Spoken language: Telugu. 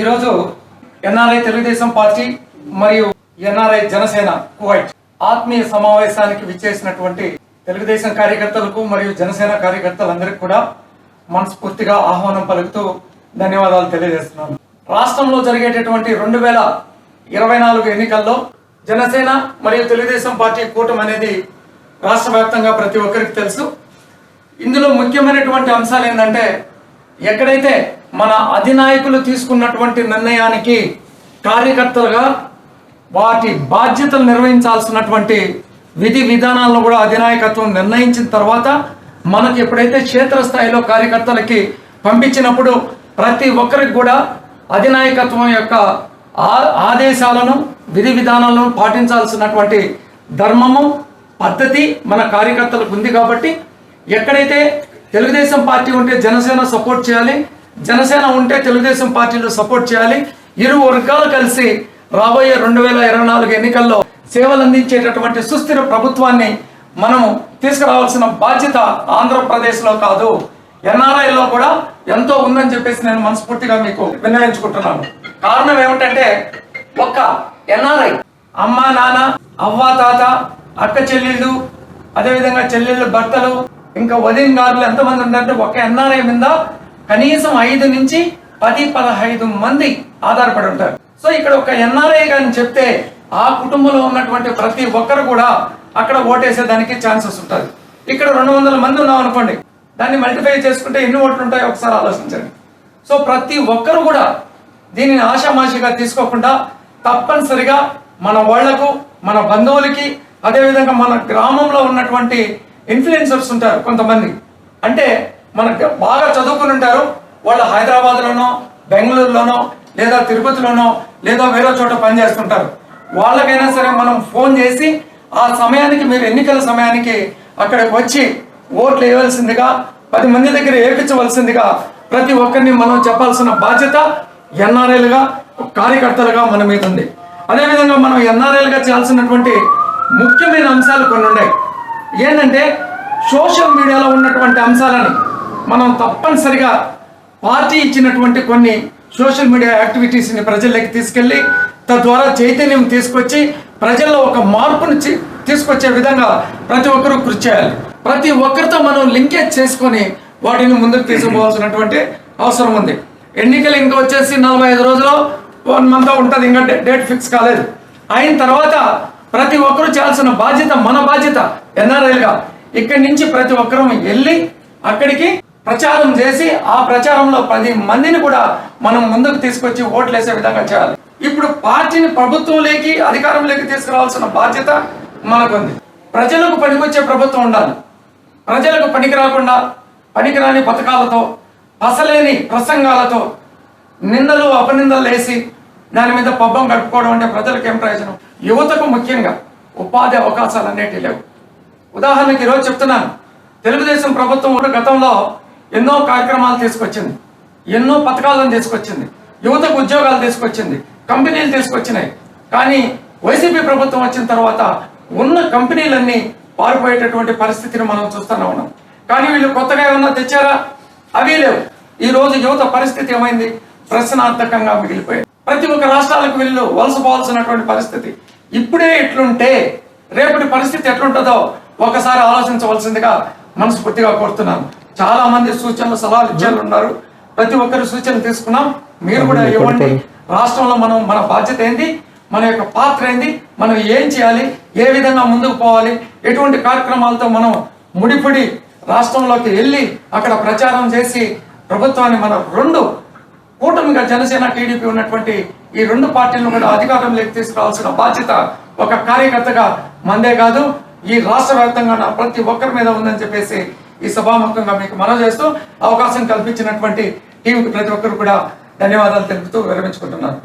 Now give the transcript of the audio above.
ఈరోజు ఎన్ఆర్ఐ తెలుగుదేశం పార్టీ మరియు ఎన్ఆర్ఐ జనసేన కువైట్ ఆత్మీయ సమావేశానికి విచ్చేసినటువంటి తెలుగుదేశం కార్యకర్తలకు మరియు జనసేన కార్యకర్తలందరికీ కూడా మనస్ఫూర్తిగా ఆహ్వానం పలుకుతూ ధన్యవాదాలు తెలియజేస్తున్నాను. రాష్ట్రంలో జరిగేటటువంటి 2024 ఎన్నికల్లో జనసేన మరియు తెలుగుదేశం పార్టీ కూటమి అనేది రాష్ట్ర వ్యాప్తంగా ప్రతి ఒక్కరికి తెలుసు. ఇందులో ముఖ్యమైనటువంటి అంశాలు ఏంటంటే, ఎక్కడైతే మన అధినాయకులు తీసుకున్నటువంటి నిర్ణయానికి కార్యకర్తలుగా వాటి బాధ్యతలు నిర్వహించాల్సినటువంటి విధి విధానాలను కూడా అధినాయకత్వం నిర్ణయించిన తర్వాత మనకి ఎప్పుడైతే క్షేత్రస్థాయిలో కార్యకర్తలకి పంపించినప్పుడు ప్రతి ఒక్కరికి కూడా అధినాయకత్వం యొక్క ఆదేశాలను విధి విధానాలను పాటించాల్సినటువంటి ధర్మము పద్ధతి మన కార్యకర్తలకు ఉంది. కాబట్టి ఎక్కడైతే తెలుగుదేశం పార్టీ ఉంటే జనసేన సపోర్ట్ చేయాలి, జనసేన ఉంటే తెలుగుదేశం పార్టీలో సపోర్ట్ చేయాలి. ఇరు వర్గాలు కలిసి రాబోయే 2024 ఎన్నికల్లో సేవలు అందించేటటువంటి సుస్థిర ప్రభుత్వాన్ని మనము తీసుకురావాల్సిన బాధ్యత ఆంధ్రప్రదేశ్లో కాదు, ఎన్ఆర్ఐలో కూడా ఎంతో ఉందని చెప్పేసి నేను మనస్ఫూర్తిగా మీకు విన్నవించుకుంటున్నాను. కారణం ఏమిటంటే, ఒక్క ఎన్ఆర్ఐ అమ్మ నాన్న అవ్వ తాత అక్క చెల్లెళ్ళు అదేవిధంగా చెల్లెళ్ళు భర్తలు ఇంకా వదిన గారులు ఎంతమంది ఉన్నారంటే ఒక ఎన్ఆర్ఐ మీద కనీసం 5 నుంచి 10-15 మంది ఆధారపడి ఉంటారు. సో ఇక్కడ ఒక ఎన్ఆర్ఐ కానీ చెప్తే ఆ కుటుంబంలో ఉన్నటువంటి ప్రతి ఒక్కరు కూడా అక్కడ ఓటేసేదానికి ఛాన్సెస్ ఉంటుంది. ఇక్కడ 200 మంది ఉన్నాం అనుకోండి, దాన్ని మల్టిఫై చేసుకుంటే ఎన్ని ఓట్లు ఉంటాయో ఒకసారి ఆలోచించండి. సో ప్రతి ఒక్కరు కూడా దీనిని ఆషామాషిగా తీసుకోకుండా తప్పనిసరిగా మన వాళ్లకు, మన బంధువులకి, అదేవిధంగా మన గ్రామంలో ఉన్నటువంటి ఇన్ఫ్లుయెన్సర్స్ ఉంటారు కొంతమంది, అంటే మనకు బాగా చదువుకుని ఉంటారు, వాళ్ళు హైదరాబాద్లోనో బెంగళూరులోనో లేదా తిరుపతిలోనో లేదా వేరే చోట పనిచేస్తుంటారు. వాళ్ళకైనా సరే మనం ఫోన్ చేసి ఆ సమయానికి, మీరు ఎన్నికల సమయానికి అక్కడికి వచ్చి ఓట్లు వేయవలసిందిగా, 10 మంది దగ్గర వేయించవలసిందిగా ప్రతి ఒక్కరిని మనం చెప్పాల్సిన బాధ్యత ఎన్ఆర్ఐలుగా కార్యకర్తలుగా మన మీద ఉంది. అదేవిధంగా మనం ఎన్ఆర్ఐలుగా చేయాల్సినటువంటి ముఖ్యమైన అంశాలు కొన్ని ఉన్నాయి. ఏంటంటే, సోషల్ మీడియాలో ఉన్నటువంటి అంశాలని మనం తప్పనిసరిగా పార్టీ ఇచ్చినటువంటి కొన్ని సోషల్ మీడియా యాక్టివిటీస్ని ప్రజల్లోకి తీసుకెళ్ళి తద్వారా చైతన్యం తీసుకొచ్చి ప్రజల్లో ఒక మార్పును తీసుకొచ్చే విధంగా ప్రతి ఒక్కరూ కృషి చేయాలి. ప్రతి ఒక్కరితో మనం లింకేజ్ చేసుకొని వాటిని ముందుకు తీసుకుపోవాల్సినటువంటి అవసరం ఉంది. ఎన్నికలు ఇంకా వచ్చేసి 45 రోజుల్లో 1 month ఉంటుంది, ఇంకా డేట్ ఫిక్స్ కాలేదు. అయిన తర్వాత ప్రతి ఒక్కరూ చేయాల్సిన బాధ్యత, మన బాధ్యత ఎన్ఆర్ఐలుగా ఇక్కడి నుంచి ప్రతి ఒక్కరూ వెళ్ళి అక్కడికి ప్రచారం చేసి ఆ ప్రచారంలో 10 మందిని కూడా మనం ముందుకు తీసుకొచ్చి ఓట్లు వేసే విధంగా చేయాలి. ఇప్పుడు పార్టీని ప్రభుత్వంలోకి, అధికారంలోకి తీసుకురావాల్సిన బాధ్యత మనకుంది. ప్రజలకు పనికొచ్చే ప్రభుత్వం ఉండాలి. ప్రజలకు పనికి రాకుండా పనికిరాని పథకాలతో, పసలేని ప్రసంగాలతో నిందలు అపనిందలు వేసి దాని మీద పబ్బం గడుపుకోవడం అంటే ప్రజలకు ఏం ప్రయోజనం? యువతకు ముఖ్యంగా ఉపాధి అవకాశాలు అనేవి లేవు. ఉదాహరణకి ఈరోజు చెప్తున్నాను, తెలుగుదేశం ప్రభుత్వం గతంలో ఎన్నో కార్యక్రమాలు తీసుకొచ్చింది, ఎన్నో పథకాలను తీసుకొచ్చింది, యువతకు ఉద్యోగాలు తీసుకొచ్చింది, కంపెనీలు తీసుకొచ్చినాయి. కానీ వైసీపీ ప్రభుత్వం వచ్చిన తర్వాత ఉన్న కంపెనీలన్నీ పారిపోయేటటువంటి పరిస్థితిని మనం చూస్తూనే ఉన్నాం. కానీ వీళ్ళు కొత్తగా ఏమన్నా తెచ్చారా? అవి లేవు. ఈ రోజు యువత పరిస్థితి ఏమైంది? ప్రశ్నార్థకంగా మిగిలిపోయింది. ప్రతి ఒక్క రాష్ట్రాలకు వీళ్ళు వలసపోవాల్సినటువంటి పరిస్థితి. ఇప్పుడే ఇట్లుంటే రేపటి పరిస్థితి ఎట్లుంటుందో ఒకసారి ఆలోచించవలసిందిగా మనస్ఫూర్తిగా కోరుతున్నాను. చాలా మంది సూచనలు సలహాలు ఇచ్చేళ్ళు ఉన్నారు, ప్రతి ఒక్కరి సూచనలు తీసుకున్నాం. మీరు కూడా ఇవ్వండి. రాష్ట్రంలో మనం మన బాధ్యత ఏంది, మన యొక్క పాత్ర ఏంది, మనం ఏం చేయాలి, ఏ విధంగా ముందుకు పోవాలి, ఎటువంటి కార్యక్రమాలతో మనం ముడిపడి రాష్ట్రంలోకి వెళ్ళి అక్కడ ప్రచారం చేసి ప్రభుత్వాన్ని మన 2 కూటమిగా జనసేన టీడీపీ ఉన్నటువంటి ఈ 2 పార్టీలను కూడా అధికారంలోకి తీసుకురావాల్సిన బాధ్యత ఒక కార్యకర్తగా మందే కాదు, ఈ రాష్ట్ర వ్యాప్తంగా ప్రతి ఒక్కరి మీద ఉందని చెప్పేసి ఈ సభాముఖంగా మీకు మనవి చేస్తూ అవకాశం కల్పించినటువంటి టీంకి ప్రతి ఒక్కరు కూడా ధన్యవాదాలు తెలుపుతూ విరమించుకుంటున్నాను.